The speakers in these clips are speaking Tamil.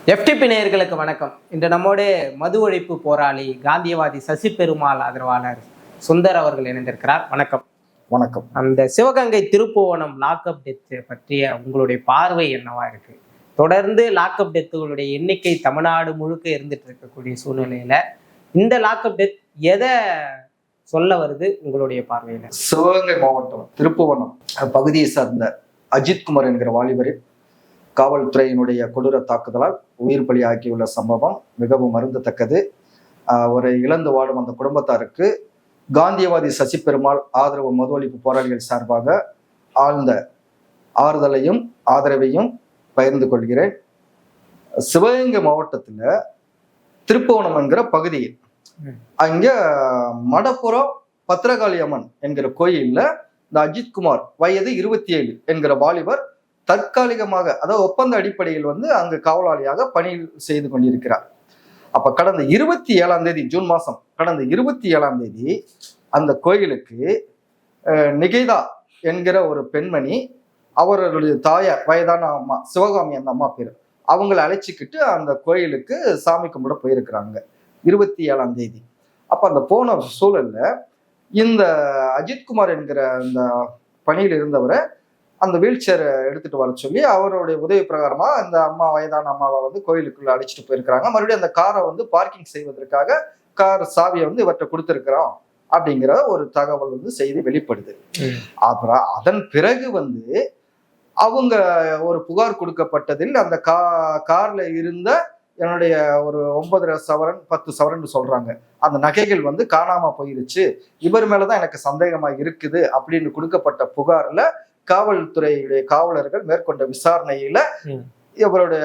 எஃப்டிபி நேயர்களுக்கு வணக்கம். இன்று நம்மோட மது ஒழிப்பு போராளி காந்தியவாதி சசி பெருமாள் ஆதரவாளர் சுந்தர் அவர்கள் இணைந்திருக்கிறார். வணக்கம். வணக்கம். அந்த சிவகங்கை திருப்புவனம் லாக்அப் டெத் பற்றிய உங்களுடைய பார்வை என்னவா இருக்கு? தொடர்ந்து லாக்அப் டெத்துகளுடைய எண்ணிக்கை தமிழ்நாடு முழுக்க இருந்துட்டு இருக்கக்கூடிய சூழ்நிலையில இந்த லாக்அப் டெத் எதை சொல்ல வருது உங்களுடைய பார்வையில? சிவகங்கை மாவட்டம் திருப்புவனம் பகுதியை சார்ந்த அஜித்குமார் என்கிற வாலிபரின் காவல்துறையினுடைய கொடூர தாக்குதலால் உயிர் பலியாக்கியுள்ள சம்பவம் மிகவும் வருந்தத்தக்கது. அவரை இழந்து வாடும் அந்த குடும்பத்தாருக்கு காந்தியவாதி சசி பெருமாள் ஆதரவு மது ஒழிப்பு போராளிகள் சார்பாக ஆழ்ந்த ஆறுதலையும் ஆதரவையும் பகிர்ந்து கொள்கிறேன். சிவகங்கை மாவட்டத்துல திருப்புவனம் என்கிற பகுதியில் அங்க மடப்புறம் பத்திரகாளி அம்மன் என்கிற கோயில்ல இந்த அஜித்குமார் வயது 27 என்கிற வாலிபர் தற்காலிகமாக, அதாவது ஒப்பந்த அடிப்படையில் அங்கு காவலாளியாக பணி செய்து கொண்டிருக்கிறார். அப்ப கடந்த 27ஆம் தேதி ஜூன் மாசம் கடந்த 27ஆம் தேதி அந்த கோயிலுக்கு நிகேதா என்கிற ஒரு பெண்மணி, அவர்களுடைய தாயார் வயதான அம்மா சிவகாமி, அந்த அம்மா பேரு, அவங்களை அழைச்சிக்கிட்டு அந்த கோயிலுக்கு சாமி கும்பிட போயிருக்கிறாங்க 27ஆம் தேதி. அப்ப அந்த போன சூழல்ல இந்த அஜித்குமார் என்கிற அந்த பணியில் இருந்தவரை அந்த வீல் சேரை எடுத்துட்டு வர சொல்லி அவருடைய உதவி பிரகாரமா அந்த அம்மா, வயதான அம்மாவை கோயிலுக்குள்ள அழைச்சிட்டு போயிருக்கிறாங்க. மறுபடியும் அந்த காரை பார்க்கிங் செய்வதற்காக கார் சாவியை இவர்கிட்ட கொடுத்திருக்கிறோம் அப்படிங்கிற ஒரு தகவல் செய்தி வெளிப்படுது. அப்புறம் அதன் பிறகு அவங்க ஒரு புகார் கொடுக்கப்பட்டதில் அந்த கார்ல இருந்த என்னுடைய ஒரு 9.5 சவரன் 10 சவரன் சொல்றாங்க, அந்த நகைகள் காணாம போயிருச்சு, இவர் மேலதான் எனக்கு சந்தேகமா இருக்குது அப்படின்னு கொடுக்கப்பட்ட புகார்ல காவல்துறையுடைய காவலர்கள் மேற்கொண்ட விசாரணையில இவருடைய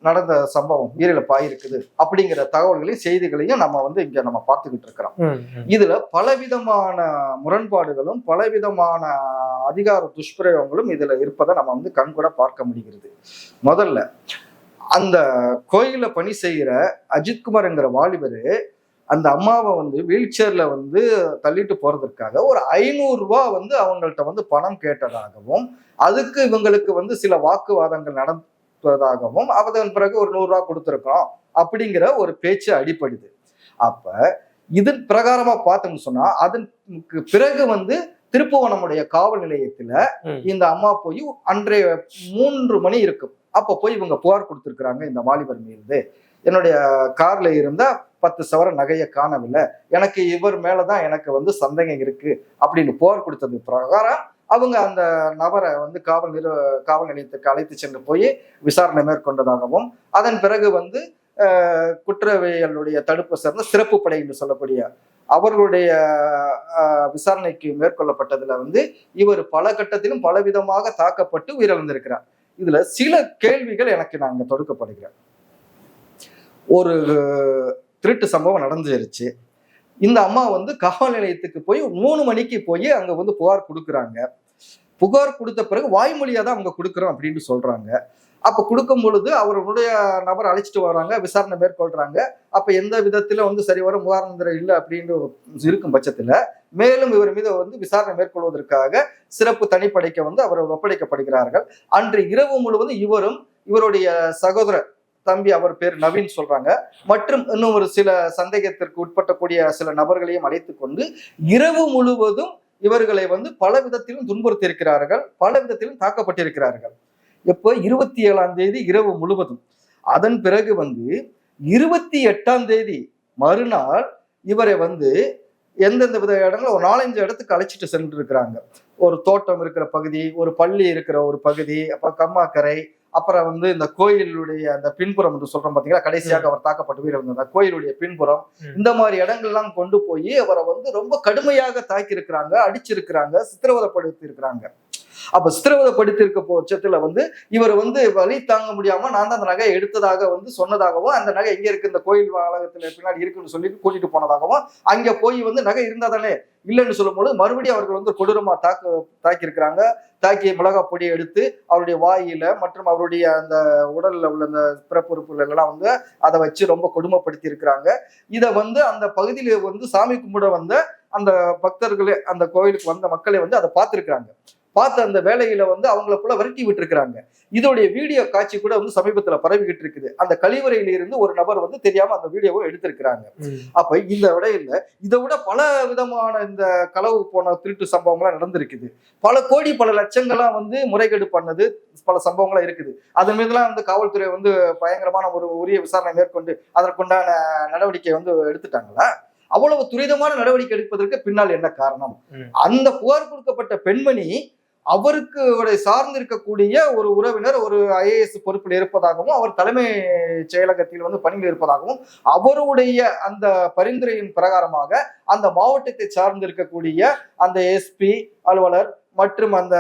நடந்த சம்பவம் உயிரிழப்பாயிருக்குது அப்படிங்கிற தகவல்களையும் செய்திகளையும் நம்ம இங்க நம்ம பார்த்துக்கிட்டு இருக்கிறோம். இதுல பலவிதமான முரண்பாடுகளும் பலவிதமான அதிகார துஷ்பிரயோகங்களும் இதுல இருப்பதை நம்ம கண்கூட பார்க்க முடிகிறது. முதல்ல அந்த கோயில பணி செய்கிற அஜித்குமார் என்கிற வாலிபரு அந்த அம்மாவை வீல் சேர்ல தள்ளிட்டு போறதற்காக ஒரு 500 ரூபாய் அவங்கள்ட்ட பணம் கேட்டதாகவும், அதுக்கு இவங்களுக்கு சில வாக்குவாதங்கள் நடத்துவதாகவும், அதன் பிறகு ஒரு 100 ரூபாய் கொடுத்துருக்கோம் அப்படிங்கிற ஒரு பேச்சு அடிப்படுது. அப்ப இதன் பிரகாரமா பார்த்தோம்னு சொன்னா, அதற்கு பிறகு திருப்புவனமுடைய காவல் நிலையத்துல இந்த அம்மா போய் அன்றைய 3 மணி இருக்கும், அப்ப போய் இவங்க புகார் கொடுத்திருக்கிறாங்க இந்த வாலிபர் மீது. என்னுடைய கார்ல இருந்த 10 சவரன் நகையை காணவில்லை, எனக்கு இவர் மேலதான் எனக்கு சந்தேகம் இருக்கு அப்படின்னு புகார் கொடுத்தது பிரகாரம் அவங்க அந்த நபரை காவல் நிலையத்துக்கு அழைத்து சென்று போய் விசாரணை மேற்கொண்டதாகவும், அதன் பிறகு குற்றவியலுடைய தடுப்பு சார்ந்த சிறப்பு படை என்று சொல்லக்கூடிய அவர்களுடைய விசாரணைக்கு மேற்கொள்ளப்பட்டதுல இவர் பல கட்டத்திலும் பலவிதமாக தாக்கப்பட்டு உயிரிழந்திருக்கிறார். இதுல சில கேள்விகள் எனக்கு நாங்க தொடுக்கப்படுகிறேன். ஒரு திருட்டு சம்பவம் நடந்துருச்சு, இந்த அம்மா காவல் நிலையத்துக்கு போய் 3 மணிக்கு போய் அங்க புகார் கொடுக்குறாங்க. புகார் கொடுத்த பிறகு வாய்மொழியா தான் அவங்க கொடுக்குறோம் அப்படின்னு சொல்றாங்க. அப்ப கொடுக்கும் பொழுது அவருடைய நபர் அழைச்சிட்டு வர்றாங்க, விசாரணை மேற்கொள்றாங்க. அப்ப எந்த விதத்துல சரி வர முகாந்திரம் இல்லை அப்படின்னு இருக்கும் பட்சத்துல மேலும் இவர் மீது விசாரணை மேற்கொள்வதற்காக சிறப்பு தனிப்படைக்கு அவர் ஒப்படைக்கப்படுகிறார்கள். அன்று இரவு முழுவதும் இவரும் இவருடைய சகோதரர் தம்பி, அவர் பேர் நவீன் சொல்றாங்க, மற்றும் இன்னும் ஒரு சில சந்தேகத்திற்கு உட்பட்டக்கூடிய சில நபர்களையும் அழைத்து கொண்டு இரவு முழுவதும் இவர்களை பல விதத்திலும் துன்புறுத்தி இருக்கிறார்கள், பல விதத்திலும் தாக்கப்பட்டிருக்கிறார்கள். எப்போ 27ஆம் தேதி இரவு முழுவதும். அதன் பிறகு 28ஆம் தேதி மறுநாள் இவரை எந்தெந்த வித இடங்கள் ஒரு 4-5 இடத்துக்கு அழைச்சிட்டு சென்று இருக்கிறாங்க. ஒரு தோட்டம் இருக்கிற பகுதி, ஒரு பள்ளி இருக்கிற ஒரு பகுதி, அப்புறம் கம்மாக்கரை, அப்புறம் இந்த கோயிலுடைய அந்த பின்புறம் என்று சொல்றோம் பாத்தீங்களா, கடைசியாக அவர் தாக்கப்பட்டு உயிரிழந்த கோயிலுடைய பின்புறம், இந்த மாதிரி இடங்கள்லாம் கொண்டு போய் அவரை ரொம்ப கடுமையாக தாக்கி இருக்கிறாங்க, அடிச்சிருக்கிறாங்க, சித்திரவதைப்படுத்தி இருக்கிறாங்க. அப்ப சித்திரவதைப்படுத்திருக்க பட்சத்துல இவர் வலி தாங்க முடியாம நான் தான் அந்த நகையை எடுத்ததாக சொன்னதாகவும், அந்த நகை எங்க இருக்கு, இந்த கோயில் வளாகத்துல பின்னாடி இருக்குன்னு சொல்லி கூட்டிட்டு போனதாகவும், அங்க போய் நகை இருந்தாதானே இல்லைன்னு சொல்லும் போது மறுபடியும் அவர்கள் கொடூரமா தாக்கி இருக்கிறாங்க. தாக்கி மிளகா பொடியை எடுத்து அவருடைய வாயில மற்றும் அவருடைய அந்த உடல்ல உள்ள அந்த பிறப்புறுப்புகள் எல்லாம் அதை வச்சு ரொம்ப கொடுமைப்படுத்தி இருக்கிறாங்க. இதை அந்த பகுதியில சாமி கும்பிட அந்த பக்தர்களே, அந்த கோயிலுக்கு வந்த மக்களே அதை பார்த்திருக்கிறாங்க. பார்த்த அந்த வேலையில வந்து அவங்களுக்குள்ள விரட்டி விட்டுருக்காங்க. இதோடைய வீடியோ காட்சி கூட வந்து சமீபத்துல பரவிக்கிட்டு இருக்குது. அந்த கழிவறையில இருந்து ஒரு நபர் வந்து தெரியாம அந்த வீடியோவை எடுத்திருக்கிறாங்க. அப்ப இந்த விடையில இதை விட பல விதமான இந்த களவு போன திருட்டு சம்பவங்கள்லாம் நடந்திருக்குது. பல கோடி பல லட்சங்கள்லாம் வந்து முறைகேடு பண்ணது பல சம்பவங்கள்லாம் இருக்குது. அதன் மீதுலாம் வந்து காவல்துறை வந்து பயங்கரமான ஒரு உரிய விசாரணை மேற்கொண்டு அதற்குண்டான நடவடிக்கை வந்து எடுத்துட்டாங்களா? அவ்வளவு துரிதமான நடவடிக்கை எடுப்பதற்கு பின்னால் என்ன காரணம்? அந்த புகார் கொடுக்கப்பட்ட பெண்மணி அவருக்கு சார்ந்து இருக்கக்கூடிய ஒரு உறவினர் ஒரு IAS பொறுப்பில் இருப்பதாகவும் அவர் தலைமை செயலகத்தில் வந்து பணியில் இருப்பதாகவும் அவருடைய அந்த பரிந்துரையின் பிரகாரமாக அந்த மாவட்டத்தை சார்ந்து இருக்கக்கூடிய அந்த SP அலுவலர் மற்றும் அந்த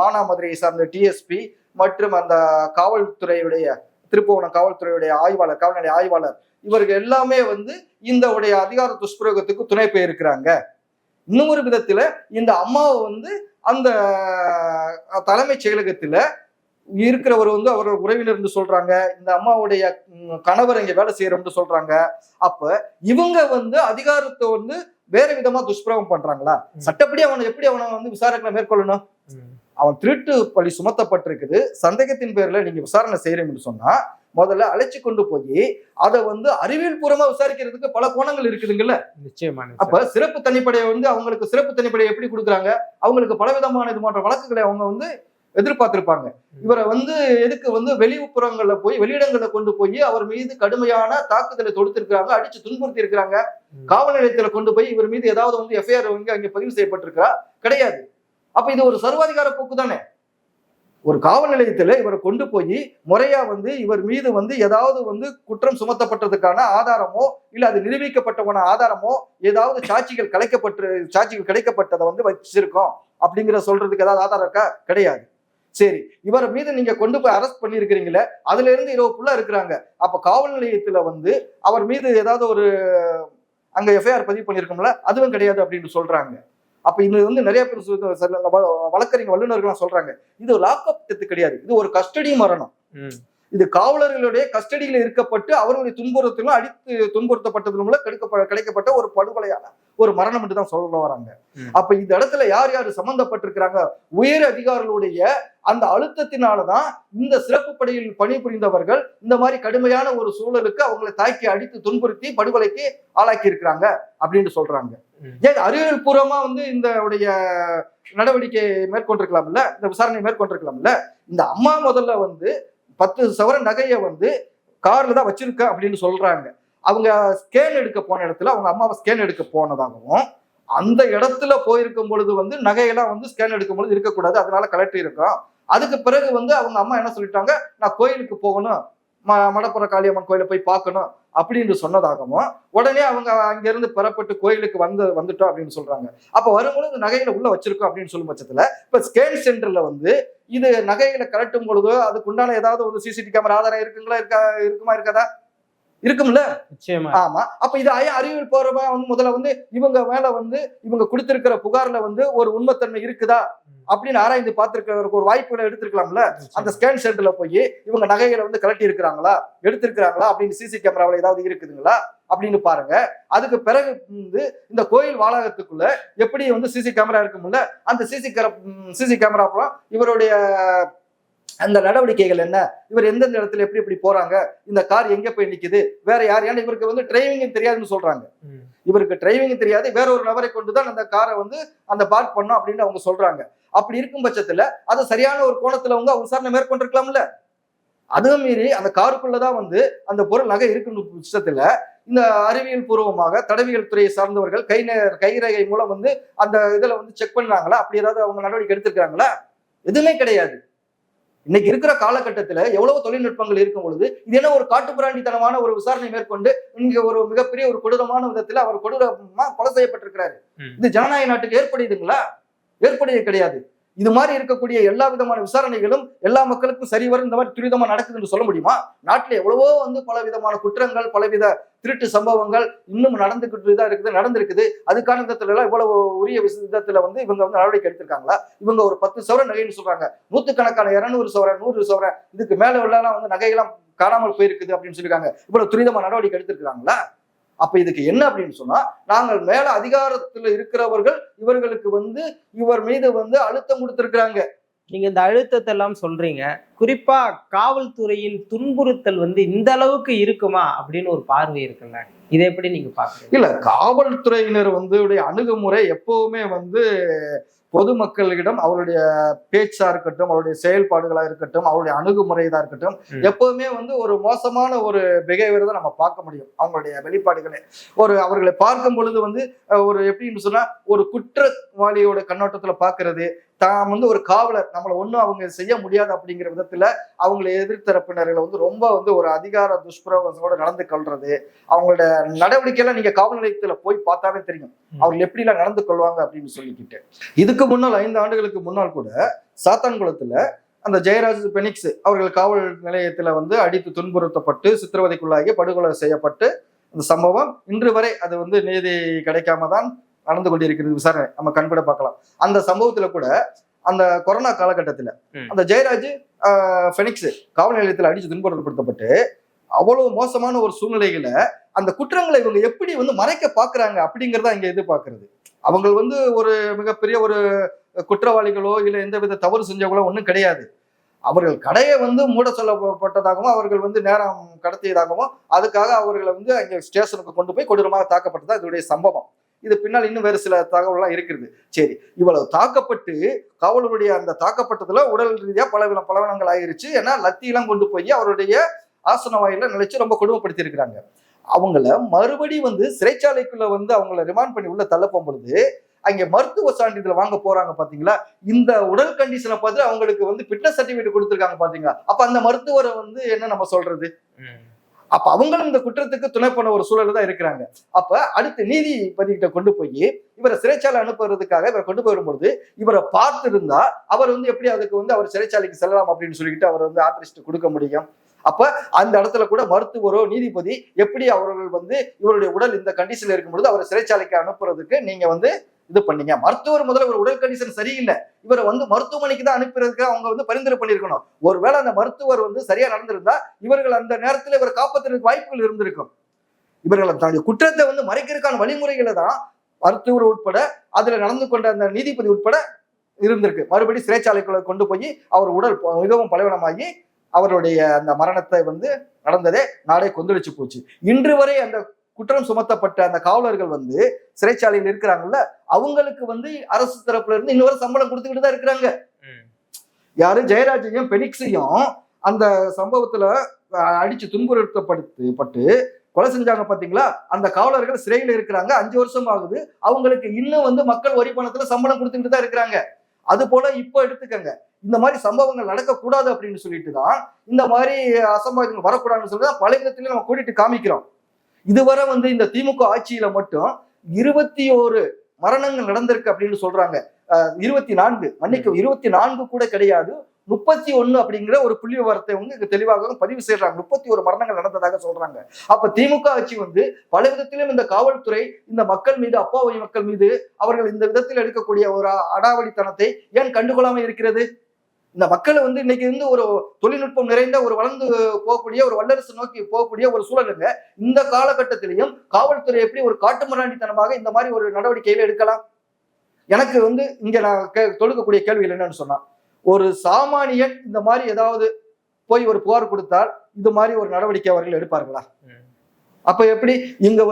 மானாமதுரையை சார்ந்த TSP மற்றும் அந்த காவல்துறையுடைய திருப்புவனம் காவல்துறையுடைய ஆய்வாளர் காவல்நிலைய ஆய்வாளர் இவர்கள் எல்லாமே வந்து இந்த உடைய அதிகார துஷ்பிரயோகத்துக்கு துணை போயிருக்கிறாங்க. இன்னொரு விதத்துல இந்த அம்மாவை வந்து அந்த தலைமைச் செயலகத்துல இருக்கிறவர் வந்து அவரோட உறவினர் சொல்றாங்க, இந்த அம்மாவுடைய கணவர் இங்க வேலை செய்யறோம்னு சொல்றாங்க. அப்ப இவங்க வந்து அதிகாரத்தை வந்து வேற விதமா துஷ்பிரயோகம் பண்றாங்களா? சட்டப்படி அவனை வந்து விசாரணை மேற்கொள்ளணும். அவன் திருட்டு பழி சுமத்தப்பட்டிருக்குது. சந்தேகத்தின் பேர்ல நீங்க விசாரணை செய்யறீங்கன்னு சொன்னா முதல்ல அழைச்சு கொண்டு போய் அதை வந்து அறிவியல் பூர்வமா விசாரிக்கிறதுக்கு பல கோணங்கள் இருக்குதுங்கல்ல. நிச்சயமா. அப்ப சிறப்பு தனிப்படையை வந்து அவங்களுக்கு சிறப்பு தனிப்படையை எப்படி கொடுக்குறாங்க? அவங்களுக்கு பலவிதமான இது போன்ற வழக்குகளை அவங்க வந்து எதிர்பார்த்திருப்பாங்க. இவரை வந்து எதுக்கு வந்து வெளிப்புறங்கள்ல போய் வெளியிடங்களை கொண்டு போய் அவர் மீது கடுமையான தாக்குதலை தொடுத்திருக்கிறாங்க, அடிச்சு துன்புறுத்தி இருக்கிறாங்க. காவல் நிலையத்துல கொண்டு போய் இவர் மீது ஏதாவது வந்து FIR வந்து அங்கே பதிவு செய்யப்பட்டிருக்கா? கிடையாது. அப்ப இது ஒரு சர்வாதிகார போக்கு தானே. ஒரு காவல் நிலையத்துல இவரை கொண்டு போய் முறையா வந்து இவர் மீது வந்து ஏதாவது வந்து குற்றம் சுமத்தப்பட்டதுக்கான ஆதாரமோ இல்ல அது நிரூபிக்கப்பட்டவன ஆதாரமோ ஏதாவது சாட்சிகள் கிடைக்கப்பட்டதை வந்து வச்சிருக்கோம் அப்படிங்கிற சொல்றதுக்கு ஏதாவது ஆதாரம் இருக்கா? கிடையாது. சரி, இவரை மீது நீங்க கொண்டு போய் அரெஸ்ட் பண்ணிருக்கிறீங்களே, அதுல இருந்து 20 புள்ள இருக்கிறாங்க. அப்ப காவல் நிலையத்துல வந்து அவர் மீது ஏதாவது ஒரு அங்க FIR பதிவு பண்ணிருக்கோம்ல, அதுவும் கிடையாது அப்படின்னு சொல்றாங்க. அப்ப இது வந்து நிறைய பேர் வழக்கறிஞர் வல்லுநர்கள் சொல்றாங்க, இது லாக்அப் டெத் கிடையாது, இது ஒரு கஸ்டடி மரணம். இது காவலர்களுடைய கஸ்டடியில் இருக்கப்பட்டு அவர்களுடைய துன்புறுத்தலும் அடித்து துன்புறுத்தப்பட்டதன் மூலம் கிடைக்கப்பட்ட ஒரு படுகொலையான ஒரு மரணம் என்று தான் சொல்ல வராங்க. அப்ப இந்த இடத்துல யார் யார் சம்பந்தப்பட்டிருக்கிறாங்க? உயர் அதிகாரிகளுடைய அந்த அழுத்தத்தினாலதான் இந்த சிறப்பு படையில் பணிபுரிந்தவர்கள் இந்த மாதிரி கடுமையான ஒரு சூழலுக்கு அவங்களை தாக்கி அடித்து துன்புறுத்தி படுகொலைக்கு ஆளாக்கி இருக்கிறாங்க அப்படின்னு சொல்றாங்க. ஏன் அறிவியல் பூர்வமா வந்து இந்த உடைய நடவடிக்கை மேற்கொண்டிருக்கலாம்ல, இந்த விசாரணை மேற்கொண்டிருக்கலாம்ல. இந்த அம்மா முதல்ல வந்து 10 சவரன் நகையை வந்து கார்ல தான் வச்சிருக்க அப்படின்னு சொல்றாங்க. அவங்க ஸ்கேன் எடுக்க போன இடத்துல அவங்க அம்மாவை ஸ்கேன் எடுக்க போனதாகவும் அந்த இடத்துல போயிருக்கும் பொழுது வந்து நகையெல்லாம் வந்து ஸ்கேன் எடுக்கும் பொழுது இருக்கக்கூடாது, அதனால கலெக்டர் இருக்கோம். அதுக்கு பிறகு வந்து அவங்க அம்மா என்ன சொல்லிட்டாங்க, நான் கோயிலுக்கு போகணும், மடப்புற காளியம்மன் கோயிலை போய் பார்க்கணும் அப்படின்னு சொன்னதாகவும் உடனே அவங்க அங்கிருந்து பெறப்பட்டு கோயிலுக்கு வந்துட்டோம் அப்படின்னு சொல்றாங்க. அப்ப வரும்பொழுது நகைகளை உள்ள வச்சிருக்கோம் அப்படின்னு சொல்லும் பட்சத்துல இப்ப ஸ்கேன் சென்டர்ல வந்து இது நகைகளை கலட்டும் பொழுதோ அதுக்குண்டான ஏதாவது ஒரு CCTV கேமரா ஆதாரம் இருக்குமா இருக்காதா? இருக்கும்ல. நிச்சயமா. ஆமா. அப்ப இது அறிவியல் பூர்வமா வந்து முதல்ல வந்து இவங்க மேல வந்து இவங்க கொடுத்திருக்கிற புகார்ல வந்து ஒரு உண்மைத்தன்மை இருக்குதா அப்படின்னு ஆராய்ந்து பார்த்திருக்கிறதுக்கு ஒரு வாய்ப்புகளை எடுத்திருக்கலாம்ல. அந்த ஸ்கேன் சென்டர்ல போய் இவங்க நகைகளை வந்து கலட்டி இருக்கிறாங்களா, எடுத்திருக்கிறாங்களா அப்படின்னு CCTV கேமராவில் ஏதாவது இருக்குதுங்களா அப்படின்னு பாருங்க. அதுக்கு பிறகு வந்து இந்த கோயில் வாழகத்துக்குள்ள எப்படி வந்து CCTV கேமரா இருக்கும்ல, அந்த CCTV கேமரா இவருடைய அந்த நடவடிக்கைகள் என்ன, இவர் எந்தெந்த இடத்துல எப்படி போறாங்க, இந்த கார் எங்க போய் நிக்குது, வேற யார், ஏன்னா இவருக்கு வந்து டிரைவிங் தெரியாதுன்னு சொல்றாங்க. இவருக்கு டிரைவிங் தெரியாது, வேற ஒரு நபரை கொண்டுதான் அந்த காரை வந்து அந்த பார்க் பண்ணும் அப்படின்னு அவங்க சொல்றாங்க. அப்படி இருக்கும் பட்சத்துல அது சரியான ஒரு கோணத்துல அவங்க விசாரணை மேற்கொண்டிருக்கலாம்ல. அதுவும் மீறி அந்த காருக்குள்ளதான் வந்து அந்த பொருள் நகை இருக்குன்ற பட்சத்துல இந்த அறிவியல் பூர்வமாக தடவியல் துறையை சார்ந்தவர்கள் கைரேகை மூலம் வந்து அந்த இதுல வந்து செக் பண்ணாங்களா? அப்படி ஏதாவது அவங்க நடவடிக்கை எடுத்திருக்காங்களா? எதுவுமே கிடையாது. இன்னைக்கு இருக்கிற காலகட்டத்துல எவ்வளவு தொழில்நுட்பங்கள் இருக்கும் பொழுது இது என்ன ஒரு காட்டுப்பிராண்டித்தனமான ஒரு விசாரணை மேற்கொண்டு இங்க ஒரு மிகப்பெரிய ஒரு கொடூரமான விதத்துல அவர் கொடூரமா கொலை செய்யப்பட்டிருக்கிறாரு. இது ஜனநாயக நாட்டுக்கு ஏற்படுதுங்களா? ஏற்படுவது கிடையாது. இது மாதிரி இருக்கக்கூடிய எல்லா விதமான விசாரணைகளும் எல்லா மக்களுக்கும் சரிவரும் இந்த மாதிரி துரிதமா நடக்குதுன்னு சொல்ல முடியுமா? நாட்டுல எவ்வளவோ வந்து பல விதமான குற்றங்கள் பலவித திருட்டு சம்பவங்கள் இன்னும் நடந்திருக்குது. அதுக்கான விதத்துல எல்லாம் இவ்வளவு உரிய விதத்துல வந்து இவங்க வந்து நடவடிக்கை எடுத்திருக்காங்களா? இவங்க ஒரு 10 சவரன் நகைன்னு சொல்றாங்க, 100கணக்கான 200 சவரன் 100 சவரன் இதுக்கு மேல உள்ளலாம் வந்து நகையெல்லாம் காணாமல் போயிருக்குது அப்படின்னு சொல்லிருக்காங்க. இவ்வளவு துரிதமா நடவடிக்கை எடுத்திருக்காங்களா? அப்ப இதுக்கு என்ன அப்படின்னு சொன்னா, நாங்கள் மேல அதிகாரத்துல இருக்கிறவர்கள் இவர்களுக்கு இவர் மீது அழுத்தம் கொடுத்திருக்கிறாங்க. நீங்க இந்த அழுத்தத்தை எல்லாம் சொல்றீங்க, குறிப்பா காவல்துறையின் துன்புறுத்தல் இந்த அளவுக்கு இருக்குமா அப்படின்னு ஒரு பார்வை இருக்குல்ல, இதை எப்படி நீங்க பாக்குறீங்க? இல்ல, காவல்துறையினர் உடைய அணுகுமுறை எப்பவுமே பொதுமக்களிடம் அவருடைய பேச்சா இருக்கட்டும், அவருடைய செயல்பாடுகளா இருக்கட்டும், அவருடைய அணுகுமுறையா இருக்கட்டும், எப்பவுமே ஒரு மோசமான ஒரு பிஹேவியர் தான் நம்ம பார்க்க முடியும். அவங்களுடைய வெளிப்பாடுகளே அவர்களை பார்க்கும் பொழுது ஒரு எப்படின்னு சொன்னா, ஒரு குற்றவாளியோட கண்ணோட்டத்துல பாக்குறது, தான் ஒரு காவலர், நம்மளை ஒண்ணும் அவங்க செய்ய முடியாது அப்படிங்கிற விதத்துல அவங்களை எதிர்த்தரப்பினர்களை ரொம்ப ஒரு அதிகார துஷ்பிரயோகத்தோட நடந்து கொள்றது, அவங்களோட நடவடிக்கையெல்லாம் நீங்க காவல் நிலையத்துல போய் பார்த்தாவே தெரியும் அவர்கள் எப்படி எல்லாம் நடந்து கொள்வாங்க அப்படின்னு சொல்லிக்கிட்டு. இதுக்கு முன்னால் 5 ஆண்டுகளுக்கு முன்னால் கூட சாத்தான்குளத்துல அந்த ஜெயராஜ் பெனிக்ஸ் அவர்கள் காவல் நிலையத்துல அடித்து துன்புறுத்தப்பட்டு சித்திரவதைக்குள்ளாகி படுகொலை செய்யப்பட்டு அந்த சம்பவம் இன்று வரை அது நீதி கிடைக்காம தான் நடந்து கொண்டிருக்கிறது. விசாரணை நம்ம கண்பட பார்க்கலாம். அந்த சம்பவத்துல கூட அந்த கொரோனா காலகட்டத்துல அந்த ஜெயராஜ் பெனிக்ஸ் காவல் நிலையத்துல அடிச்சு துன்புறுத்தப்பட்டு அவ்வளவு மோசமான ஒரு சூழ்நிலைகளை அந்த குற்றங்களை இவங்க எப்படி மறைக்க பாக்குறாங்க அப்படிங்கறத இங்க எதிர்பார்க்கறது. அவங்க ஒரு மிகப்பெரிய ஒரு குற்றவாளிகளோ இல்ல எந்த வித தவறு செஞ்சவங்களோ ஒன்றும் கிடையாது. அவர்கள் கடையை மூட சொல்லப்பட்டதாகவும் அவர்கள் நேரம் கடத்தியதாகவும் அதுக்காக அவர்களை அங்க ஸ்டேஷனுக்கு கொண்டு போய் கொடூரமாக தாக்கப்பட்டதா இதோடைய சம்பவம். இது பின்னால் இன்னும் வேறு சில தகவல்லாம் இருக்கிறது. சரி, இவ்வளவு தாக்கப்பட்டு காவலருடைய அந்த தாக்கப்பட்டதுல உடல் ரீதியா பலவீனங்கள் ஆயிருச்சு. ஏன்னா லத்தியெல்லாம் கொண்டு போய் அவருடைய ஆசன வாயில நினைச்சு ரொம்ப கொடுமைப்படுத்தி இருக்கிறாங்க. அவங்கள மறுபடி சிறைச்சாலைக்குள்ள அவங்கள ரிமாண்ட் பண்ணி உள்ள தள்ள போகும்பொழுது அங்க மருத்துவ சான்றிதழ் வாங்க போறாங்க பாத்தீங்களா, இந்த உடல் கண்டிஷனை பார்த்து அவங்களுக்கு ஃபிட்னஸ் சர்டிபிகேட் கொடுத்துருக்காங்க பாத்தீங்களா. அப்ப அந்த மருத்துவரை என்ன நம்ம சொல்றது? அப்ப அவங்களும் இந்த குற்றத்துக்கு துணை பண்ண ஒரு சூழல் தான் இருக்கிறாங்க. அப்ப அடுத்து நீதிபதிகிட்ட கொண்டு போய் இவரை சிறைச்சாலை அனுப்புறதுக்காக இவரை கொண்டு போகும்பொழுது இவரை பார்த்திருந்தா அவர் எப்படி அதுக்கு அவர் சிறைச்சாலைக்கு செல்லலாம் அப்படின்னு சொல்லிட்டு அவர் ஆத்தரைஸ்ட் கொடுக்க முடியும். அப்ப அந்த இடத்துல கூட மருத்துவரோ நீதிபதி எப்படி அவர்கள் இவருடைய உடல் இந்த கண்டிஷன்ல இருக்கும்பொழுது அவரை சிறைச்சாலைக்கு அனுப்புறதுக்கு நீங்க இது பண்ணீங்க? மருத்துவர் முதல்ல ஒரு உடல் கண்டிஷன் சரியில்லை, இவரை மருத்துவமனைக்கு தான் அனுப்புறதுக்கு அவங்க பரிந்துரை பண்ணிருக்கணும். ஒருவேளை அந்த மருத்துவர் சரியா நடந்திருந்தா இவர்கள் அந்த நேரத்துல இவரை காப்பாற்றுறதுக்கு வாய்ப்புகள் இருந்திருக்கும். இவர்கள் தன்னுடைய குற்றத்தை மறைக்கிறதுக்கான வழிமுறைகளை தான் மருத்துவர் உட்பட அதுல நடந்து கொண்ட அந்த நீதிபதி உட்பட இருந்திருக்கு. மறுபடி சிறைச்சாலைக்குள்ள கொண்டு போய் அவர் உடல் மிகவும் பலவீனமாகி அவருடைய அந்த மரணத்தை நடந்ததே நாடே கொந்தளிச்சு போச்சு. இன்று வரை அந்த குற்றம் சுமத்தப்பட்ட அந்த காவலர்கள் சிறைச்சாலையில் இருக்கிறாங்கல்ல, அவங்களுக்கு அரசு தரப்புல இருந்து இன்னொரு சம்பளம் கொடுத்துக்கிட்டு தான் இருக்கிறாங்க. யாரு ஜெயராஜையும் பெனிக்ஸையும் அந்த சம்பவத்துல அடிச்சு துன்புறுத்தப்பட்டு கொலை செஞ்சாங்க பாத்தீங்களா, அந்த காவலர்கள் சிறையில இருக்கிறாங்க. 5 வருஷம் ஆகுது. அவங்களுக்கு இன்னும் மக்கள் வரி பணத்துல சம்பளம் கொடுத்துக்கிட்டு தான் இருக்கிறாங்க. அது போல இப்ப எடுத்துக்கங்க, இந்த மாதிரி சம்பவங்கள் நடக்கக்கூடாது அப்படின்னு சொல்லிட்டு தான் இந்த மாதிரி அசம்பாவிதங்கள் வரக்கூடாதுன்னு சொல்லி தான் பல விதத்திலையும் நம்ம கூட்டிட்டு காமிக்கிறோம். இதுவரை இந்த திமுக ஆட்சியில மட்டும் 21 மரணங்கள் நடந்திருக்கு அப்படின்னு சொல்றாங்க. 24 கூட கிடையாது, 31 அப்படிங்கிற ஒரு புள்ளி விவரத்தை தெளிவாக பதிவு செய்யறாங்க. 31 மரணங்கள் நடந்ததாக சொல்றாங்க. அப்ப திமுக ஆட்சி பல விதத்திலும் இந்த காவல்துறை இந்த மக்கள் மீது, அப்பாவி மக்கள் மீது அவர்கள் இந்த விதத்தில் எடுக்கக்கூடிய ஒரு அடாவடித்தனத்தை ஏன் கண்டுகொள்ளாம இருக்கிறது? இந்த மக்களை இன்னைக்கு ஒரு தொழில்நுட்பம் நிறைந்த ஒரு வளர்ந்து போகக்கூடிய ஒரு வல்லரசு நோக்கி போகக்கூடிய ஒரு சூழலுங்க. இந்த காலகட்டத்திலையும் காவல்துறை எப்படி ஒரு காட்டுமிராண்டித்தனமாக இந்த மாதிரி ஒரு நடவடிக்கையில எடுக்கலாம்? எனக்கு இங்க நான் தொடுக்கக்கூடிய கேள்விகள் என்னன்னு சொன்னா, ஒரு சாமானியன் இந்த மாதிரி ஏதாவது போய் ஒரு புகார் கொடுத்தால் இது மாதிரி ஒரு நடவடிக்கை அவர்கள் எடுப்பார்களா? அப்ப எப்படி இங்க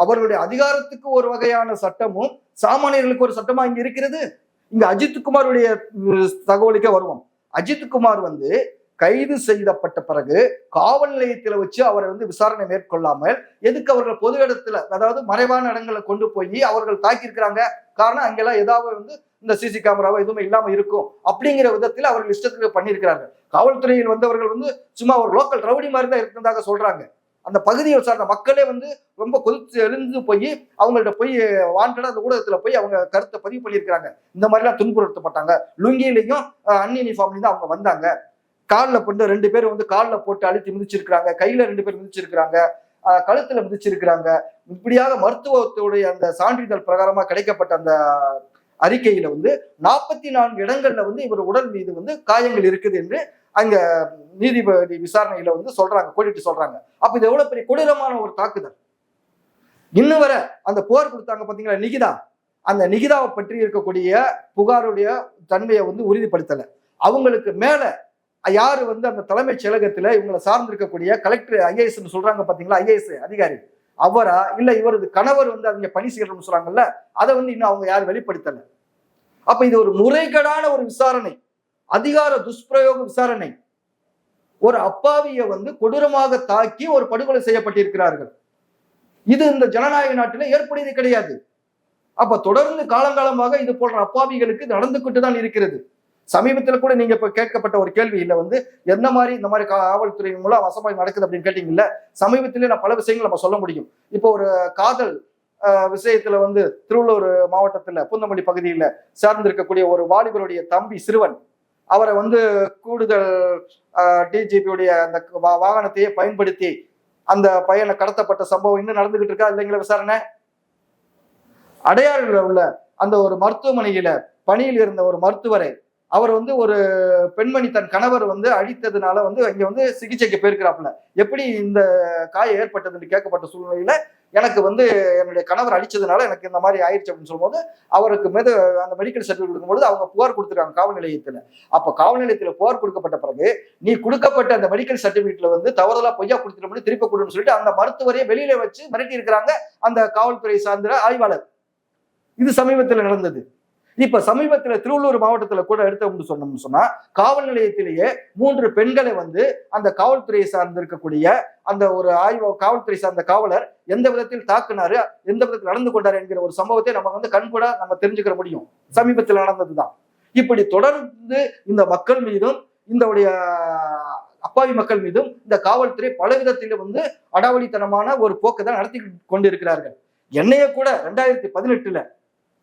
அவர்களுடைய அதிகாரத்துக்கு ஒரு வகையான சட்டமும் சாமானியர்களுக்கு ஒரு சட்டமா இங்க இருக்கிறது? இங்க அஜித்குமாருடைய தகவலுக்கே வருவோம். அஜித்குமார் கைது செய்யப்பட்ட பிறகு காவல் நிலையத்தில் வச்சு அவரை விசாரணை மேற்கொள்ளாமல் எதுக்கு அவர்கள் பொது இடத்துல, அதாவது மறைவான இடங்களை கொண்டு போய் அவர்கள் தாக்கியிருக்கிறாங்க? காரணம் அங்கெல்லாம் ஏதாவது இந்த சிசி கேமராவோ எதுவுமே இல்லாம இருக்கும் அப்படிங்கிற விதத்தில் அவர்கள் இஷ்டத்துக்கு பண்ணியிருக்கிறார்கள். காவல்துறையில் வந்தவர்கள் சும்மா ஒரு லோக்கல் ரவுடி மாதிரி தான் இருந்ததாக சொல்றாங்க. அந்த பகுதியை சார்ந்த மக்களே ரொம்ப கொதித்து எழுந்து போய் அவங்கள்ட்ட போய் வாண்டடா அந்த ஊடகத்துல போய் அவங்க கருத்தை பதிவு பண்ணியிருக்கிறாங்க. இந்த மாதிரி எல்லாம் துன்புறுத்தப்பட்டாங்க. லுங்கிலையும் அன்யூனிஃபார்ம்லையும் தான் அவங்க வந்தாங்க. காலில் போட்டு 2 பேர் காலில் போட்டு அழுத்தி மிதிச்சிருக்கிறாங்க, கையில 2 பேர் மிதிச்சிருக்கிறாங்க, கழுத்துல மிதிச்சிருக்கிறாங்க. இப்படியாக மருத்துவத்துடைய அந்த சான்றிதழ் பிரகாரமா கிடைக்கப்பட்ட அந்த அறிக்கையில 44 இடங்கள்ல இவர் உடல் மீது காயங்கள் இருக்குது என்று அங்க நீதிபதி விசாரணையில சொல்றாங்க, கோடிட்டு சொல்றாங்க. அப்ப இது எவ்வளவு பெரிய கொடூரமான ஒரு தாக்குதல்! இன்னும் வர அந்த புகார் கொடுத்தாங்க பாத்தீங்களா நிகிதா, அந்த நிகிதாவை பற்றி இருக்கக்கூடிய புகாருடைய தன்மையை வந்து உறுதிப்படுத்தல. அவங்களுக்கு மேல யாரு வந்து அந்த தலைமைச் செயலகத்துல இவங்களை சார்ந்திருக்கக்கூடிய கலெக்டர் ஐஏஎஸ் சொல்றாங்க பாத்தீங்களா, ஐஏஎஸ் அதிகாரி அவரா இல்ல இவரது கணவர் வந்து அவங்க பணி செய்யறோம்னு சொல்றாங்கல்ல, அதை வந்து இன்னும் அவங்க யாரும் வெளிப்படுத்தல. அப்ப இது ஒரு முறைகேடான ஒரு விசாரணை, அதிகார துஷ்பிரயோக விசாரணை. ஒரு அப்பாவியை வந்து கொடூரமாக தாக்கி ஒரு படுகொலை செய்யப்பட்டிருக்கிறார்கள். இது இந்த ஜனநாயக நாட்டில ஏற்புடையது கிடையாது. அப்ப தொடர்ந்து காலங்காலமாக இது போன்ற அப்பாவிகளுக்கு நடந்துகிட்டு தான் இருக்கிறது. சமீபத்தில் கூட நீங்க இப்ப கேட்கப்பட்ட ஒரு கேள்வியில வந்து என்ன மாதிரி இந்த மாதிரி காவல்துறை மூலம் அசம்பாவிதம் நடக்குது அப்படின்னு கேட்டீங்கல்ல, சமீபத்திலே நான் பல விஷயங்கள் நம்ம சொல்ல முடியும். இப்போ ஒரு காதல் விஷயத்துல வந்து திருவள்ளூர் மாவட்டத்துல பூந்தமல்லி பகுதியில சார்ந்திருக்கக்கூடிய ஒரு வாலிபருடைய தம்பி சிறுவன், அவரை வந்து கூடுதல் டிஜிபியுடைய அந்த வாகனத்தையே பயன்படுத்தி அந்த பையனை கடத்தப்பட்ட சம்பவம் இன்னும் நடந்துகிட்டு இருக்கா இல்லைங்களா விசாரணை. அடையாறுல உள்ள அந்த ஒரு மருத்துவமனையில பணியில் இருந்த ஒரு மருத்துவரை அவர் வந்து ஒரு பெண்மணி தன் கணவர் வந்து அடித்ததுனால வந்து இங்க வந்து சிகிச்சைக்கு போயிருக்கிறாப்புல. எப்படி இந்த காயம் ஏற்பட்டதுன்னு கேட்கப்பட்ட சூழ்நிலையில எனக்கு வந்து என்னுடைய கணவர் அடிச்சதுனால எனக்கு இந்த மாதிரி ஆயிடுச்சு அப்படின்னு சொல்லும்போது அவருக்கு அந்த மெடிக்கல் சர்டிபிகேட் கொடுக்கும்போது அவங்க புகார் கொடுத்துருக்காங்க காவல் நிலையத்துல. அப்ப காவல் நிலையத்துல புகார் கொடுக்கப்பட்ட பிறகு நீ கொடுக்கப்பட்ட அந்த மெடிக்கல் சர்டிபிகேட்ல வந்து தவறுதலா பொய்யா கொடுத்துட்டு திருப்பி கொடுன்னு சொல்லிட்டு அந்த மருத்துவரையே வெளியில வச்சு மிரட்டி இருக்கிறாங்க அந்த காவல்துறை சார்ந்த ஆய்வாளர். இது சமீபத்தில் நடந்தது. இப்ப சமீபத்துல திருவள்ளூர் மாவட்டத்துல கூட எடுத்தோம்னு சொன்னோம்னு சொன்னா காவல் நிலையத்திலேயே 3 பெண்களை வந்து அந்த காவல்துறையை சார்ந்து இருக்கக்கூடிய அந்த ஒரு காவல்துறை சார்ந்த காவலர் எந்த விதத்தில் தாக்குனாரு, எந்த விதத்தில் நடந்து கொண்டாரு என்கிற ஒரு சம்பவத்தை நம்ம வந்து கண்கூட நம்ம தெரிஞ்சுக்கிற முடியும். சமீபத்தில் நடந்ததுதான். இப்படி தொடர்ந்து இந்த மக்கள் மீதும் இந்த அப்பாவி மக்கள் மீதும் இந்த காவல்துறை பல விதத்தில வந்து அடாவடித்தனமான ஒரு போக்கு தான் நடத்தி கொண்டிருக்கிறார்கள். என்னைய கூட 2018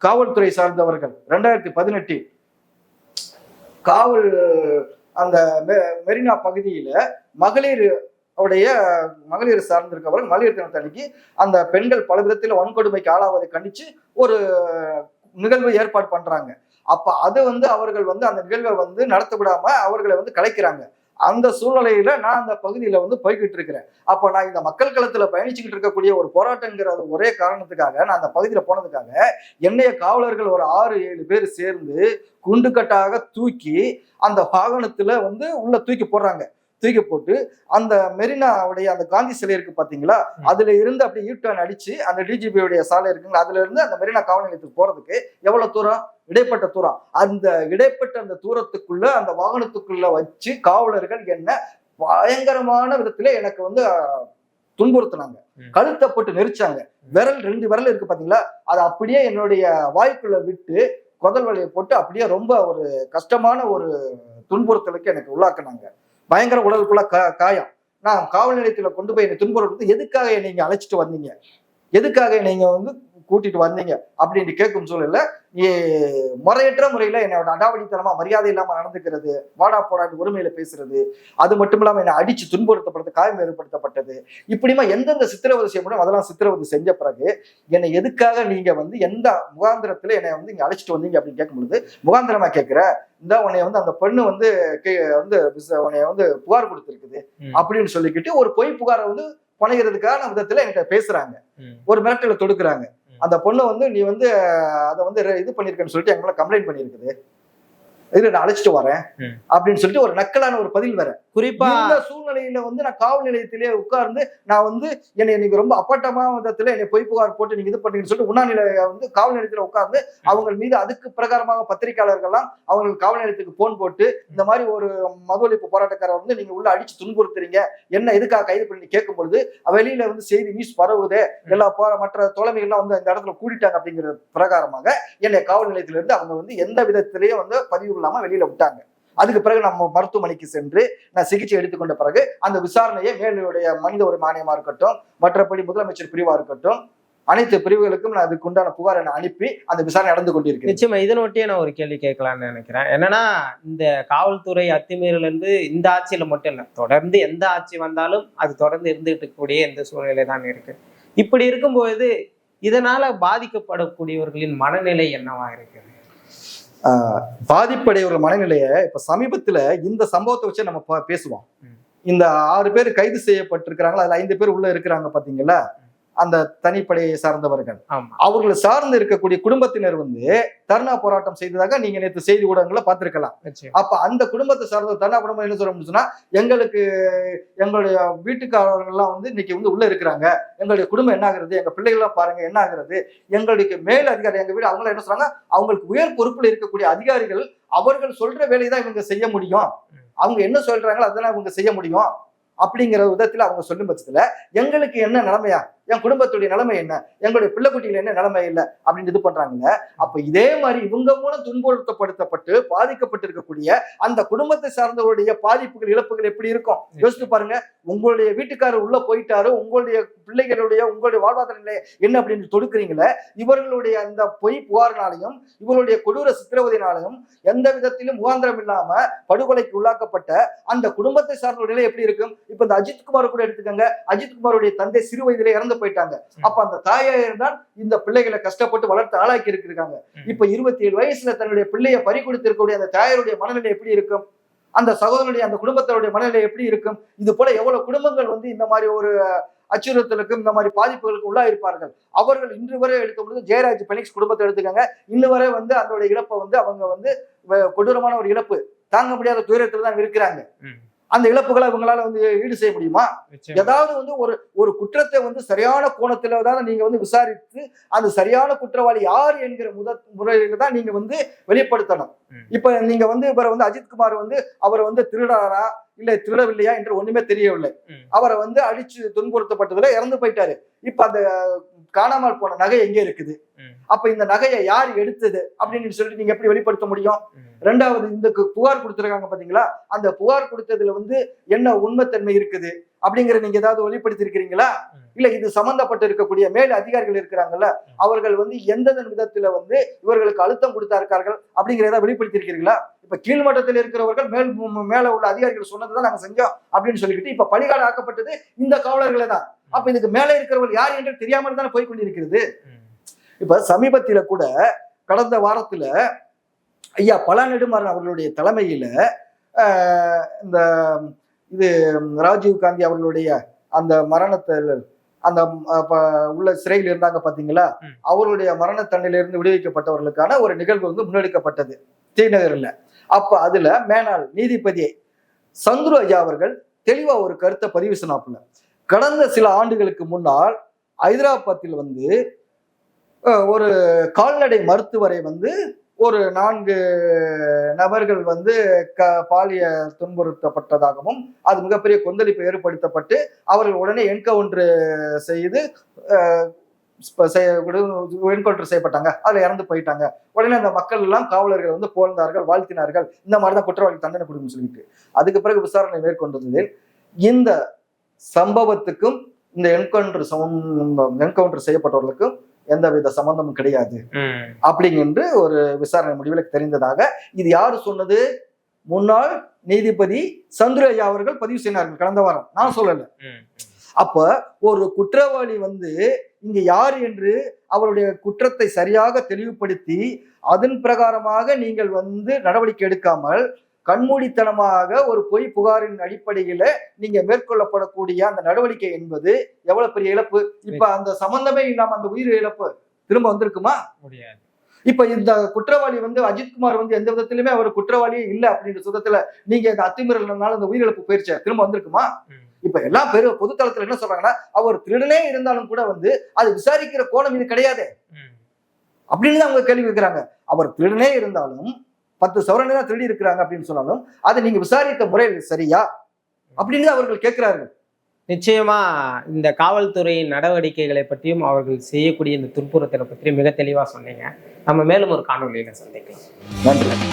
காவல்துறை சார்ந்தவர்கள் 2018 காவல் அந்த மெரினா பகுதியில மகளிர் சார்ந்திருக்கவர்கள் மகளிர் தினத்தன்னைக்கு அந்த பெண்கள் பல விதத்தில் வன்கொடுமைக்கு ஆளாவதை கண்டிச்சு ஒரு நிகழ்வு ஏற்பாடு பண்றாங்க. அப்ப அது வந்து அவர்கள் வந்து அந்த நிகழ்வை வந்து நடத்த விடாம அவர்களை வந்து கலைக்கிறாங்க. அந்த சூழ்நிலையில நான் அந்த பகுதியில வந்து போய்கிட்டு இருக்கிறேன். அப்ப நான் இந்த மக்கள் களத்துல பயணிச்சுக்கிட்டு இருக்கக்கூடிய ஒரு போராட்டங்கிற ஒரே காரணத்துக்காக நான் அந்த பகுதியில போனதுக்காக என்னைய காவலர்கள் ஒரு 6-7 பேர் சேர்ந்து குண்டுக்கட்டாக தூக்கி அந்த வாகனத்துல வந்து உள்ள தூக்கி போடுறாங்க. தூக்கி போட்டு அந்த மெரினாவுடைய அந்த காந்தி சிலை இருக்கு பாத்தீங்களா, அதுல இருந்து அப்படியே யூட்டர்ன் அடிச்சு அந்த டிஜிபியுடைய சாலை இருக்குங்களா, அதுல இருந்து அந்த மெரினா காவல் நிலையத்துக்கு போறதுக்கு எவ்வளவு தூரம், இடைப்பட்ட தூரம். அந்த இடைப்பட்ட அந்த தூரத்துக்குள்ள அந்த வாகனத்துக்குள்ள வச்சு காவலர்கள் என்ன பயங்கரமான விதத்துல எனக்கு வந்து துன்புறுத்தினாங்க. கழுத்தை போட்டு நெரிச்சாங்க. 2 விரல் இருக்கு பாத்தீங்களா, அதை அப்படியே என்னுடைய வாய்க்குள்ள விட்டு குதல் வலையை போட்டு அப்படியே ரொம்ப ஒரு கஷ்டமான ஒரு துன்புறுத்தலுக்கு எனக்கு உள்ளாக்குனாங்க. பயங்கர உடலுக்குள்ள காயம். நான் காவல் நிலையத்துல கொண்டு போய் என்னை துன்புறுத்து, எதுக்காக நீங்க அழைச்சிட்டு வந்தீங்க, எதுக்காக நீங்க வந்து கூட்டிட்டு வந்தீங்க அப்படின்னு கேட்கும் சூழல்ல முறையற்ற முறையில என்னோட அடாவடித்தனமா மரியாதை இல்லாம நடந்துக்கிறது, வாடா போடான்னு உரிமையில பேசுறது, அது மட்டும் இல்லாம என்னை அடிச்சு துன்புறுத்தப்படுறது, காயம் ஏற்படுத்தப்பட்டது, இப்படிமா எந்தெந்த சித்திரவதை செய்ய முடியும் அதெல்லாம் சித்திரவதை செஞ்ச பிறகு என்னை எதுக்காக நீங்க வந்து எந்த முகாந்திரத்துல என்னை வந்து இங்க அழைச்சிட்டு வந்தீங்க அப்படின்னு கேட்கும் பொழுது, முகாந்திரமா கேட்கிற இந்த உன்னைய வந்து அந்த பெண்ணு வந்து உன்னைய வந்து புகார் கொடுத்துருக்குது அப்படின்னு சொல்லிக்கிட்டு ஒரு பொய் புகாரை வந்து பணிகிறதுக்கான விதத்துல என்கிட்ட பேசுறாங்க, ஒரு மிரட்டலை தொடுக்குறாங்க. அந்த பொண்ணு வந்து நீ வந்து அதை வந்து இது பண்ணிருக்கேன்னு சொல்லிட்டு எங்க மேல கம்ப்ளைண்ட் பண்ணிருக்குது, இதுல நான் அழைச்சிட்டு வரேன் அப்படின்னு சொல்லிட்டு ஒரு நக்கலான ஒரு பதில் வேற. குறிப்பா இந்த சூழ்நிலையில வந்து நான் காவல் நிலையத்திலேயே உட்கார்ந்து நான் வந்து என்னை நீங்க ரொம்ப அப்பட்டமான விதத்துல என்னை பொய் புகார் போட்டு நீங்க இது பண்ணீங்கன்னு சொல்லிட்டு உண்ணாநிலைய வந்து காவல் நிலையத்துல உட்கார்ந்து அவங்க மீது அதுக்கு பிரகாரமாக பத்திரிகையாளர்கள்லாம் அவங்க காவல் நிலையத்துக்கு போன் போட்டு இந்த மாதிரி ஒரு மது ஒழிப்பு போராட்டக்காரர் வந்து நீங்க உள்ள அடிச்சு துன்புறுத்துறீங்க, என்ன எதுக்காக கைது பண்ணி கேட்கும் பொழுது வெளியில வந்து செய்தி நியூஸ் பரவுதே, எல்லா மற்ற தோழமைகள்லாம் வந்து அந்த இடத்துல கூட்டிட்டாங்க அப்படிங்கிற பிரகாரமாக என்னை காவல் நிலையத்தில இருந்து அவங்க வந்து எந்த விதத்திலேயே வந்து பதிவு இல்லாம வெளியில விட்டாங்க. அதுக்கு பிறகு நம்ம மருத்துவமனைக்கு சென்று நான் சிகிச்சை எடுத்துக்கொண்ட பிறகு அந்த விசாரணையை மேலுடைய மனித உரிமை ஆணையமா இருக்கட்டும், மற்றபடி முதலமைச்சர் பிரிவா இருக்கட்டும், அனைத்து பிரிவுகளுக்கும் நான் அதுக்கு உண்டான புகாரை அனுப்பி அந்த விசாரணை நடந்து கொண்டிருக்கேன். நிச்சயமா இதனொட்டியே நான் ஒரு கேள்வி கேட்கலாம்னு நினைக்கிறேன். என்னன்னா இந்த காவல்துறை அத்துமீறல் இருந்து இந்த ஆட்சியில மட்டும் இல்லை, தொடர்ந்து எந்த ஆட்சி வந்தாலும் அது தொடர்ந்து இருந்துகிட்டு இருக்கக்கூடிய எந்த சூழ்நிலை தான் இருக்கு. இப்படி இருக்கும்போது இதனால பாதிக்கப்படக்கூடியவர்களின் மனநிலை என்னவா இருக்குது? பாதிப்படையோட மனநிலைய இப்ப சமீபத்துல இந்த சம்பவத்தை வச்சு நம்ம பேசுவோம். இந்த 6 பேர் கைது செய்யப்பட்டிருக்கிறாங்களா, அதுல 5 பேர் உள்ள இருக்கிறாங்க பாத்தீங்களா, அந்த தனிப்படையை சார்ந்தவர்கள். ஆமா. அவர்களை சார்ந்து இருக்கக்கூடிய குடும்பத்தினர் வந்து தர்ணா போராட்டம் செய்ததாக நீங்க நேற்று செய்தி ஊடகங்களை பார்த்திருக்கலாம். அப்ப அந்த குடும்பத்தை சார்ந்த தர்ணா குடும்பம் என்ன சொல்ல சொன்னா, எங்களுக்கு எங்களுடைய வீட்டுக்காரர்கள்லாம் வந்து இன்னைக்கு வந்து உள்ள இருக்கிறாங்க, எங்களுடைய குடும்பம் என்ன ஆகுறது, எங்க பிள்ளைகள்லாம் பாருங்க என்ன ஆகுறது, எங்களுக்கு மேல் அதிகாரி எங்க வீடு அவங்கள என்ன சொல்றாங்க, அவங்களுக்கு உயர் பொறுப்புல இருக்கக்கூடிய அதிகாரிகள் அவர்கள் சொல்ற வேலையை தான் இவங்க செய்ய முடியும், அவங்க என்ன சொல்றாங்களோ அதெல்லாம் இவங்க செய்ய முடியும் அப்படிங்கிற விதத்துல அவங்க சொல்லும் பட்சத்துல எங்களுக்கு என்ன நிலைமையா, என் குடும்பத்துடைய நிலைமை என்ன, எங்களுடைய பிள்ளைக்குட்டிகள் என்ன நிலைமை இல்லை அப்படின்னு இது பண்றாங்கல்ல. அப்ப இதே மாதிரி இவங்க மூலம் துன்புறுத்தப்படுத்தப்பட்டு பாதிக்கப்பட்டிருக்கக்கூடிய அந்த குடும்பத்தை சார்ந்தவருடைய பாதிப்புகள் இழப்புகள் எப்படி இருக்கும் யோசித்து பாருங்க. உங்களுடைய வீட்டுக்காரர் உள்ள போயிட்டாரு, உங்களுடைய பிள்ளைகளுடைய உங்களுடைய வாழ்வாதார நிலை என்ன அப்படின்னு தொடுக்கிறீங்களே, இவர்களுடைய அந்த பொய் புகாரினாலையும் இவருடைய கொடூர சித்திரவதையினாலையும் எந்த விதத்திலும் முகாந்திரம் இல்லாம படுகொலைக்கு உள்ளாக்கப்பட்ட அந்த குடும்பத்தை சார்ந்த நிலை எப்படி இருக்கும். இப்ப இந்த அஜித்குமார் கூட எடுத்துக்கங்க, அஜித்குமாருடைய தந்தை சிறு வயதிலே இறந்து போயிட்டாங்க. அப்ப அந்த தாயார் தான் இந்த பிள்ளைகளை கஷ்டப்பட்டு வளர்த்து ஆளாக்கி இருக்காங்க. இப்ப 27 வயசுல தன்னுடைய பிள்ளையை பறி கொடுத்திருக்கக்கூடிய அந்த தாயாருடைய மனநிலை எப்படி இருக்கும், அந்த சகோதரனுடைய அந்த குடும்பத்தினுடைய மனநிலை எப்படி இருக்கும். இது போல எவ்வளவு குடும்பங்கள் வந்து இந்த மாதிரி ஒரு அச்சுறுத்தலுக்கும் இந்த மாதிரி பாதிப்புகளுக்கு உள்ளா இருப்பார்கள். அவர்கள் இன்று வரை எடுத்த பொழுது ஜெயராஜ் பெனிக்ஸ் குடும்பத்தை எடுத்துக்காங்க, இன்னும் வரை வந்து அதனுடைய இழப்பை வந்து அவங்க வந்து கொடூரமான ஒரு இழப்பு, தாங்க முடியாத துயரத்துல தான் இருக்கிறாங்க. அந்த இழப்புகளை இவங்களால வந்து ஈடு செய்ய முடியுமா? ஏதாவது வந்து ஒரு குற்றத்தை வந்து சரியான கோணத்துல தான் நீங்க வந்து விசாரித்து அந்த சரியான குற்றவாளி யார் என்கிற முறையில தான் நீங்க வந்து வெளிப்படுத்தணும். இப்ப நீங்க வந்து இவரை வந்து அஜித்குமார் வந்து அவரை வந்து திருடாரா இல்ல திருடவில்லையா என்று ஒண்ணுமே தெரியவில்லை. அவரை வந்து அடிச்சு துன்புறுத்தப்பட்டதுல இறந்து போயிட்டாரு. இப்ப அந்த காணாமல் போன நகை எங்க இருக்குது, அப்ப இந்த நகையை யார் எடுத்தது அப்படின்னு சொல்லிட்டு நீங்க எப்படி வெளிப்படுத்த முடியும்? ரெண்டாவது, இந்த புகார் கொடுத்திருக்காங்க பாத்தீங்களா, அந்த புகார் கொடுத்ததுல வந்து என்ன உண்மைத்தன்மை இருக்குது அப்படிங்கிற நீங்க ஏதாவது வெளிப்படுத்தி இருக்கிறீங்களா? இல்ல இது சம்பந்தப்பட்டு இருக்கக்கூடிய மேல் அதிகாரிகள் இருக்கிறாங்கல்ல, அவர்கள் வந்து எந்தெந்த விதத்துல வந்து இவர்களுக்கு அழுத்தம் கொடுத்தார்கள் அப்படிங்கிறத வெளிப்படுத்தி இருக்கிறீங்களா? இப்ப கீழ்மட்டத்தில் இருக்கிறவர்கள் மேல உள்ள அதிகாரிகள் சொன்னதுதான் நாங்க செஞ்சோம் அப்படின்னு சொல்லிக்கிட்டு இப்ப பலிகாடு ஆக்கப்பட்டது இந்த காவலர்களை தான். அப்ப இதுக்கு மேல இருக்கிறவர்கள் யார் என்று தெரியாமல் தானே போய் கொண்டிருக்கிறது. இப்ப சமீபத்தில கூட கடந்த வாரத்துல ஐயா பல நெடுமாறன் அவர்களுடைய தலைமையில இந்த இது ராஜீவ் காந்தி அவர்களுடைய அந்த மரணத்தில் அந்த உள்ள சிறையில் இருந்தாங்க பாத்தீங்களா, அவருடைய மரண தண்டனையிலிருந்து விடுவிக்கப்பட்டவர்களுக்கான ஒரு நிகழ்வு வந்து முன்னெடுக்கப்பட்டது ஸ்ரீநகர்ல. அப்ப அதுல மேனாள் நீதிபதி சந்துரு ஐயா அவர்கள் தெளிவா ஒரு கருத்தை பதிவு சொன்னாப்புல, கடந்த சில ஆண்டுகளுக்கு முன்னால் ஹைதராபாத்தில் வந்து ஒரு கால்நடை மருத்துவரை வந்து ஒரு 4 நபர்கள் வந்து பாலிய துன்புறுத்தப்பட்டதாகவும் அது மிகப்பெரிய கொந்தளிப்பை ஏற்படுத்தப்பட்டு அவர்கள் உடனே என்கவுண்டர் செய்து என்கவுண்டர் செய்யப்பட்டாங்க, அதுல இறந்து போயிட்டாங்க. உடனே அந்த மக்கள் எல்லாம் காவலர்கள் வந்து புகழ்ந்தார்கள், வாழ்த்தினார்கள், இந்த மாதிரிதான் குற்றவாளி தண்டனை கொடுக்குன்னு சொல்லிட்டு. அதுக்கு பிறகு விசாரணை மேற்கொண்டதில் இந்த சம்பவத்துக்கும் இந்த என்கவுண்டர் செய்யப்பட்டவர்களுக்கும் எந்தவித சம்பந்தமும் கிடையாது அப்படிங்கிற ஒரு விசாரணை முடிவில் தெரிந்ததாக இது யாரு சொன்னது? முன்னாள் நீதிபதி சந்துரு ஐயா அவர்கள் பதிவு செய்தார்கள் கடந்த வாரம், நான் சொல்லல. அப்ப ஒரு குற்றவாளி வந்து இங்க யார் என்று அவருடைய குற்றத்தை சரியாக தெளிவுபடுத்தி அதன் பிரகாரமாக நீங்கள் வந்து நடவடிக்கை எடுக்காமல் கண்மூடித்தனமாக ஒரு பொய் புகாரின் அடிப்படையில நீங்க மேற்கொள்ளப்படக்கூடிய அந்த நடவடிக்கை என்பது எவ்வளவு பெரிய இழப்பு. இப்ப அந்த சம்பந்தமே இல்லாம அந்த உயிர் இழப்பு திரும்ப வந்திருக்குமா? முடியாது. இப்ப இந்த குற்றவாளி வந்து அஜித்குமார் வந்து எந்த விதத்திலுமே அவர் குற்றவாளியே இல்லை அப்படின்ற சுதத்துல நீங்க இந்த அத்துமீறல்னால அந்த உயிரிழப்பு போயிருச்ச திரும்ப வந்திருக்குமா? இப்ப எல்லா பேரும் பொதுத்தளத்துல என்ன சொல்றாங்கன்னா, அவர் திருடனே இருந்தாலும் கூட வந்து அது விசாரிக்கிற கோணம் இது கிடையாது அப்படின்னு தான் அவங்க கேள்வி வைக்கிறாங்க. அவர் திருடனே இருந்தாலும் 10 சவரனை தான் திருடி இருக்கிறாங்க அப்படின்னு சொன்னாலும் அதை நீங்க விசாரித்த முறையில் சரியா அப்படின்னு அவர்கள் கேட்கிறார்கள். நிச்சயமா இந்த காவல்துறையின் நடவடிக்கைகளை பற்றியும் அவர்கள் செய்யக்கூடிய இந்த துன்புறுத்தலை பற்றியும் மிக தெளிவா சொன்னீங்க. நம்ம மேலும் ஒரு காணொலியில சந்திக்கலாம். நன்றி.